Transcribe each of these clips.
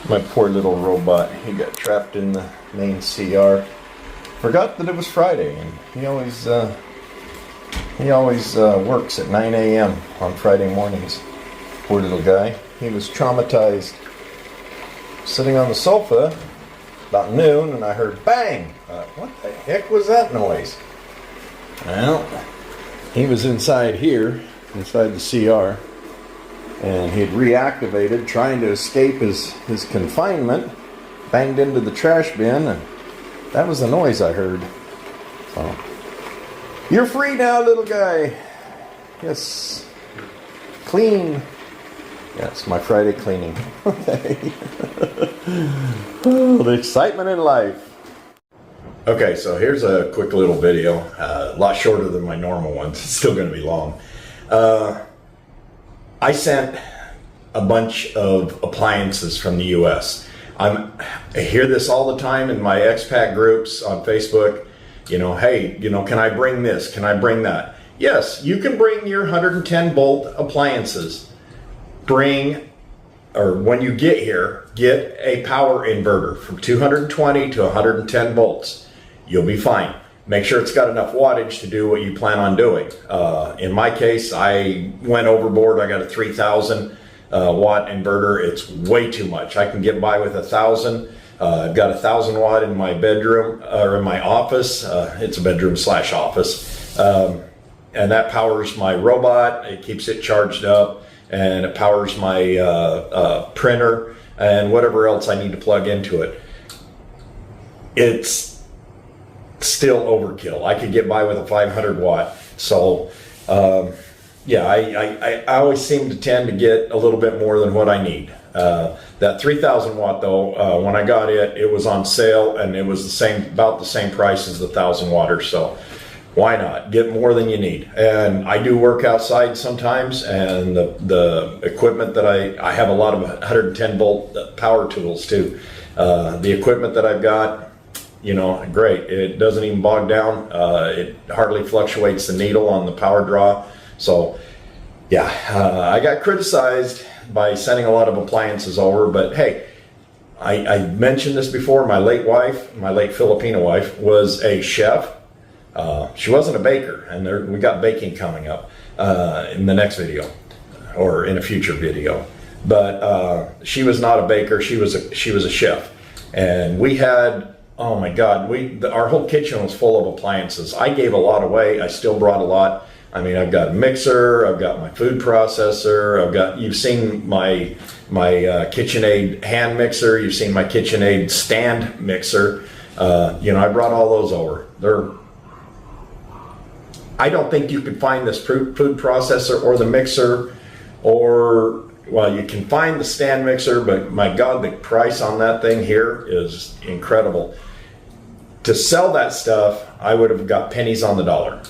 My poor little robot, he got trapped in the main CR. Forgot that it was Friday, and he always works at 9 a.m. on Friday mornings. Poor little guy. He was traumatized. Sitting on the sofa about noon, and I heard bang. What the heck was that noise? Well, he was inside here, inside the CR. And he'd reactivated, trying to escape his confinement, banged into the trash bin, and that was the noise I heard. So, you're free now, little guy. Yes. Clean. Yes, my Friday cleaning. Okay. Oh, the excitement in life. Okay, so here's a quick little video. A lot shorter than my normal ones. It's still going to be long. I sent a bunch of appliances from the US. I hear this all the time in my expat groups on Facebook. You know, hey, can I bring this? Can I bring that? Yes, you can bring your 110 volt appliances. When you get here, get a power inverter from 220 to 110 volts. You'll be fine. Make sure it's got enough wattage to do what you plan on doing. In my case, I went overboard. I got a 3,000 watt inverter. It's way too much. I can get by with 1,000. I've got 1,000 watt in my bedroom or in my office. It's a bedroom / office. And that powers my robot. It keeps it charged up, and it powers my printer and whatever else I need to plug into it. It's still overkill. I could get by with a 500 watt. So yeah, I always seem to tend to get a little bit more than what I need. That 3,000 watt though, when I got it, it was on sale, and it was about the same price as the 1,000 watter. So why not get more than you need? And I do work outside sometimes, and the equipment that I have a lot of 110 volt power tools too. The equipment that I've got, great. It doesn't even bog down. It hardly fluctuates the needle on the power draw. So yeah, I got criticized by sending a lot of appliances over, but hey, I mentioned this before. My late Filipino wife, was a chef. She wasn't a baker, and we got baking coming up in the next video or in a future video. But she was not a baker. She was a chef, and we had, oh my God, our whole kitchen was full of appliances. I gave a lot away. I still brought a lot. I mean, I've got a mixer, I've got my food processor, you've seen my KitchenAid hand mixer, you've seen my KitchenAid stand mixer. I brought all those over. I don't think you could find this food processor or the mixer, well, you can find the stand mixer, but my God, the price on that thing here is incredible. To sell that stuff, I would have got pennies on the dollar.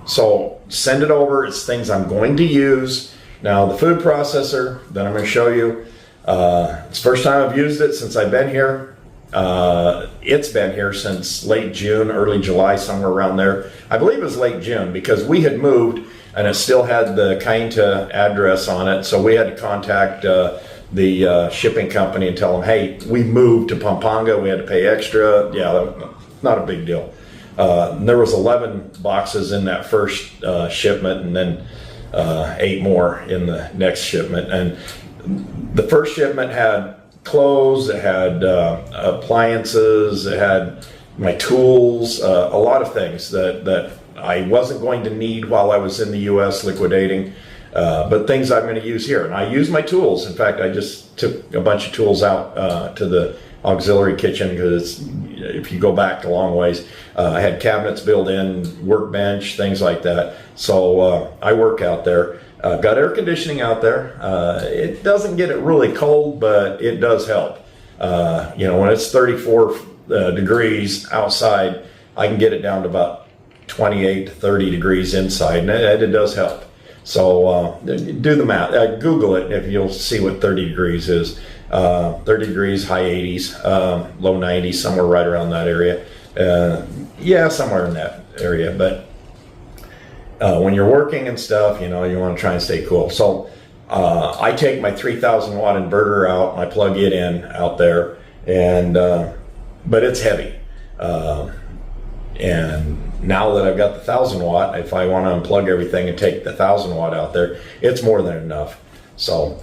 So send it over. It's things I'm going to use. Now the food processor that I'm going to show you, it's the first time I've used it since I've been here. It's been here since late June, early July, somewhere around there. I believe it was late June, because we had moved and it still had the Cainta address on it. So we had to contact the shipping company and tell them, hey, we moved to Pampanga. We had to pay extra. Yeah, not a big deal. There was 11 boxes in that first shipment, and then 8 more in the next shipment. And the first shipment had clothes, it had appliances, it had my tools, a lot of things that I wasn't going to need while I was in the US liquidating, but things I'm going to use here. And I use my tools. In fact, I just took a bunch of tools out to the auxiliary kitchen, because if you go back a long ways, I had cabinets built in, workbench, things like that. So I work out there. Got air conditioning out there. It doesn't get it really cold, but it does help. When it's 34 degrees outside, I can get it down to about 28 to 30 degrees inside, and it does help. So do the math. Google it if you'll see what 30 degrees is. 30 degrees, high 80s, low 90s, somewhere right around that area. Yeah, somewhere in that area. But when you're working and stuff, you want to try and stay cool. So I take my 3,000 watt inverter out and I plug it in out there, and but it's heavy. And now that I've got the 1,000 watt, if I want to unplug everything and take the 1,000 watt out there, it's more than enough. So, all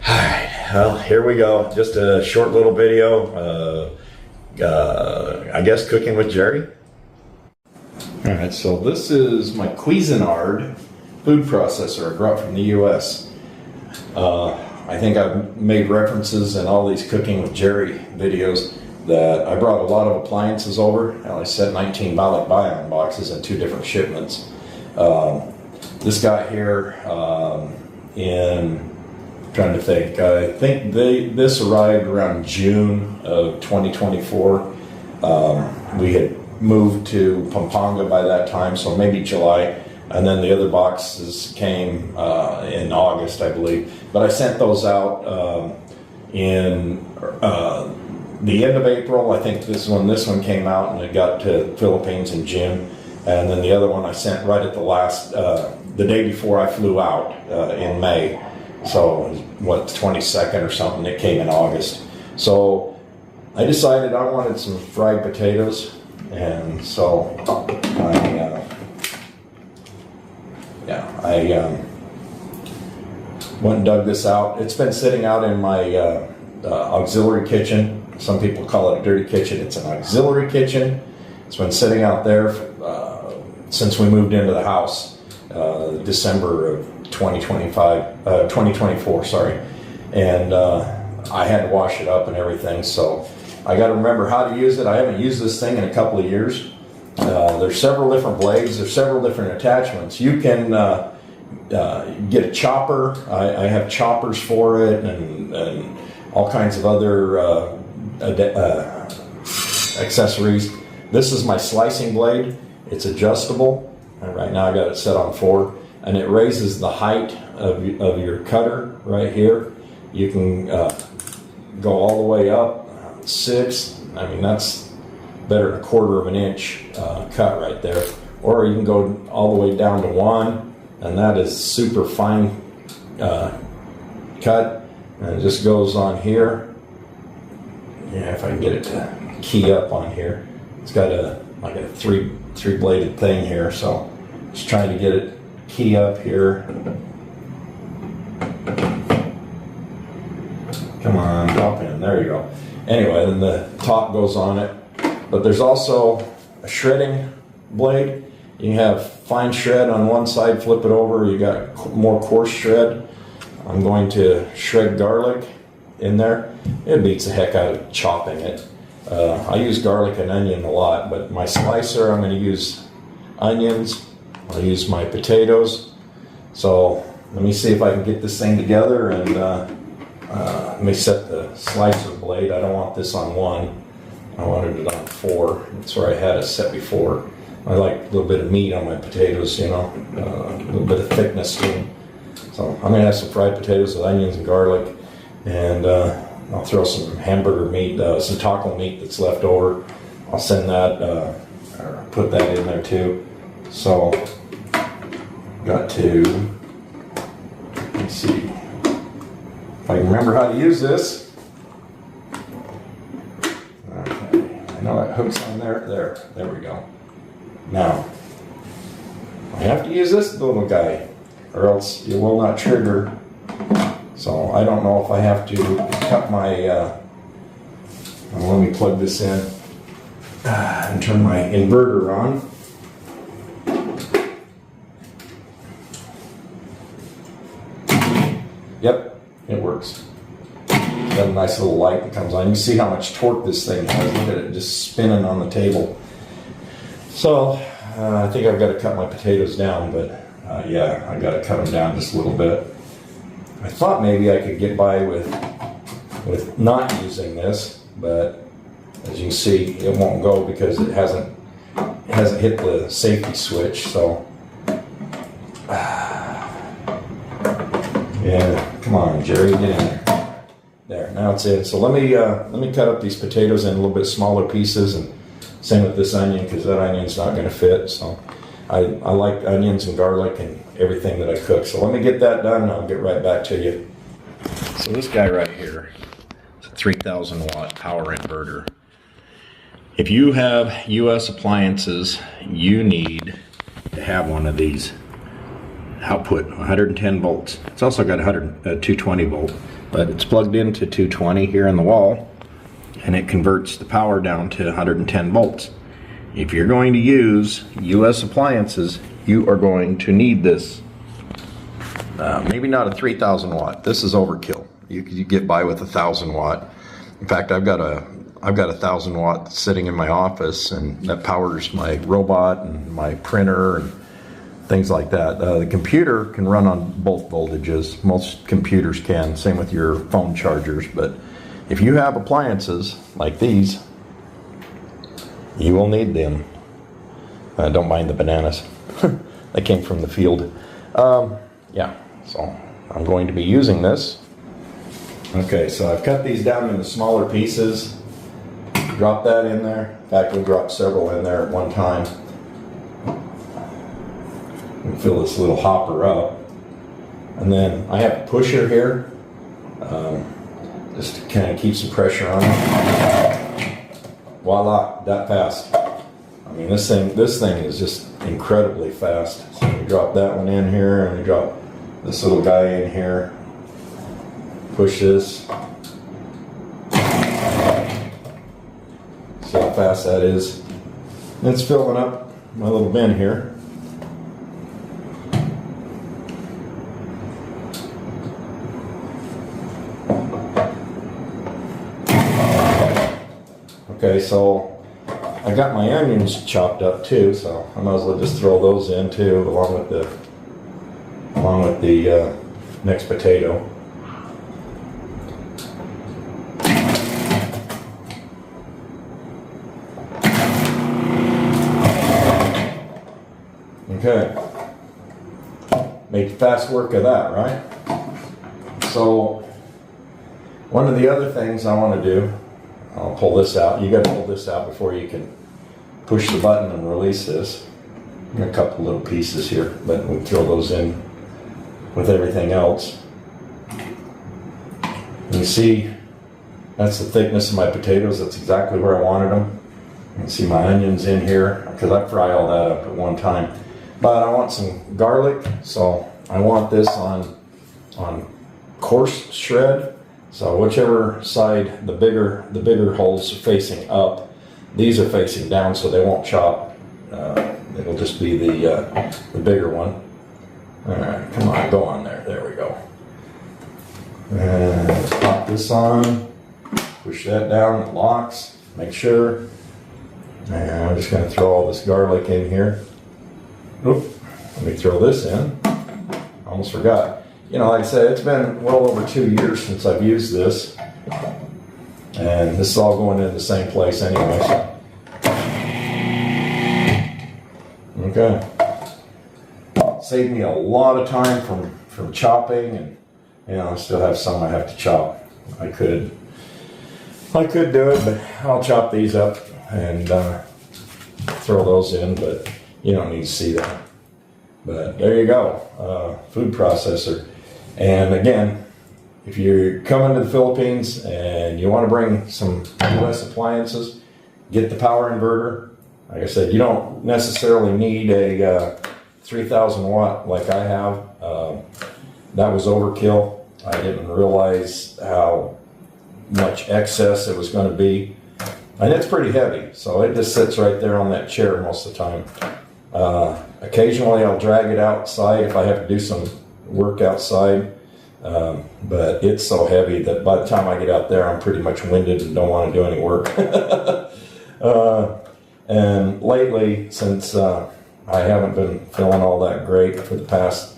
right, well, here we go. Just a short little video. I guess cooking with Jerry. All right, so this is my Cuisinart food processor I brought from the U.S. I think I've made references in all these cooking with Jerry videos that I brought a lot of appliances over. I sent 19 Balik Bayan boxes in 2 different shipments. This guy here, trying to think, I think this arrived around June of 2024. We had moved to Pampanga by that time, so maybe July. And then the other boxes came in August, I believe. But I sent those out in the end of April. I think this one came out and it got to Philippines in June. And then the other one I sent right at the last, the day before I flew out in May. So what, 22nd or something, it came in August. So I decided I wanted some fried potatoes. And so I went and dug this out. It's been sitting out in my auxiliary kitchen. Some people call it a dirty kitchen. It's an auxiliary kitchen. It's been sitting out there since we moved into the house, December of 2024, sorry. And I had to wash it up and everything, so I got to remember how to use it. I haven't used this thing in a couple of years. There's several different blades. There's several different attachments. You can get a chopper. I have choppers for it, and all kinds of other accessories. This is my slicing blade. It's adjustable. And right now I got it set on 4, and it raises the height of your cutter right here. You can go all the way up 6. I mean, that's better than a 1/4 of an inch cut right there. Or you can go all the way down to 1, and that is super fine cut, and it just goes on here. Yeah, if I can get it to key up on here. It's got like a three bladed thing here, so just trying to get it key up here. Come on, drop in, there you go. Anyway, then the top goes on it. But there's also a shredding blade. You have fine shred on one side, flip it over, you got more coarse shred. I'm going to shred garlic in there. It beats the heck out of chopping it. I use garlic and onion a lot, but my slicer, I'm going to use onions. I'll use my potatoes. So let me see if I can get this thing together, and let me set the slicer blade. I don't want this on 1. I wanted it on 4. That's where I had it set before. I like a little bit of meat on my potatoes, you know, a little bit of thickness to them. So I'm going to have some fried potatoes with onions and garlic, and I'll throw some hamburger meat, some taco meat that's left over. I'll send that, or put that in there too. So, got to, let's see, if I can remember how to use this. Okay, I know that hook's on there. There we go. Now, I have to use this little guy, or else it will not trigger. So I don't know if I have to cut my, let me plug this in and turn my inverter on. Yep, it works. Got a nice little light that comes on. You can see how much torque this thing has. Look at it just spinning on the table. So I think I've got to cut my potatoes down, but yeah, I got to cut them down just a little bit. I thought maybe I could get by with not using this, but as you can see, it won't go because it hasn't hit the safety switch. So yeah, come on, Jerry, get in there. There, now it's in. So let me cut up these potatoes in a little bit smaller pieces, and same with this onion, because that onion's not going to fit. So I like onions and garlic and everything that I cook. So let me get that done and I'll get right back to you. So this guy right here is a 3,000 watt power inverter. If you have US appliances, you need to have one of these. Output 110 volts. It's also got 220 volt, but it's plugged into 220 here in the wall, and it converts the power down to 110 volts. If you're going to use US appliances, you are going to need this. Maybe not a 3,000 watt. This is overkill. You get by with 1,000 watt. In fact, I've got a 1,000 watt sitting in my office, and that powers my robot and my printer and things like that. The computer can run on both voltages. Most computers can, same with your phone chargers. But if you have appliances like these, you will need them. Don't mind the bananas. They came from the field. Yeah, so I'm going to be using this. Okay, so I've cut these down into smaller pieces. Drop that in there. In fact, we'll drop several in there at one time. And fill this little hopper up. And then I have a pusher here, just to kind of keep some pressure on it. Voila, that fast. I mean, this thing is just incredibly fast. So we drop that one in here, and we drop this little guy in here. Push this. See how fast that is. And it's filling up my little bin here. Okay, so I got my onions chopped up too, so I might as well just throw those in too, along with the next potato. Okay, make fast work of that, right? So one of the other things I want to do, I'll pull this out. You got to pull this out before you can push the button and release this. A couple little pieces here, but we'll throw those in with everything else. You see, that's the thickness of my potatoes. That's exactly where I wanted them. You can see my onions in here, because I fry all that up at one time. But I want some garlic, so I want this on coarse shred. So whichever side the bigger holes are facing up, these are facing down, so they won't chop. It'll just be the bigger one. All right, come on, go on there. There we go. And let's pop this on. Push that down. It locks. Make sure. And I'm just going to throw all this garlic in here. Oop. Let me throw this in. Almost forgot. You know, like I said, it's been well over 2 years since I've used this. And this is all going in the same place anyway. Okay. Saved me a lot of time from chopping, and you know, I still have some I have to chop. I could do it, but I'll chop these up and throw those in, but you don't need to see that. But there you go, food processor. And again, if you're coming to the Philippines and you want to bring some US appliances, get the power inverter. Like I said, you don't necessarily need a 3,000 watt like I have. That was overkill. I didn't realize how much excess it was going to be. And it's pretty heavy, so it just sits right there on that chair most of the time. Occasionally I'll drag it outside if I have to do some work outside, but it's so heavy that by the time I get out there I'm pretty much winded and don't want to do any work. And lately, since I haven't been feeling all that great for the past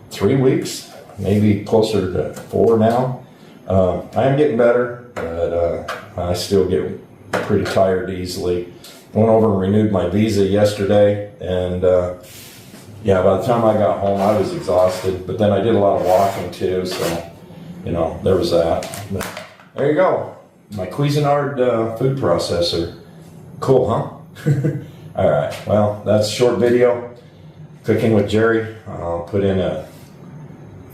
3 weeks, maybe closer to 4 now, I am getting better, but I still get pretty tired easily. Went over and renewed my visa yesterday, and yeah, by the time I got home I was exhausted, but then I did a lot of walking too, so you know, there was that. But there you go, my Cuisinart food processor. Cool, huh? All right, well, that's a short video. Cooking with Jerry. I'll put in a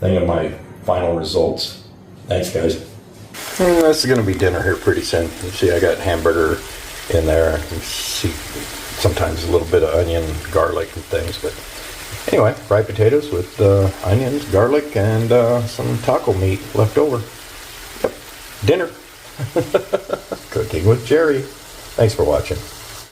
thing of my final results. Thanks, guys. This is going to be dinner here pretty soon. You see, I got hamburger in there. You see sometimes a little bit of onion, garlic, and things. But anyway, fried potatoes with onions, garlic, and some taco meat left over. Yep, dinner. Cooking with Jerry. Thanks for watching.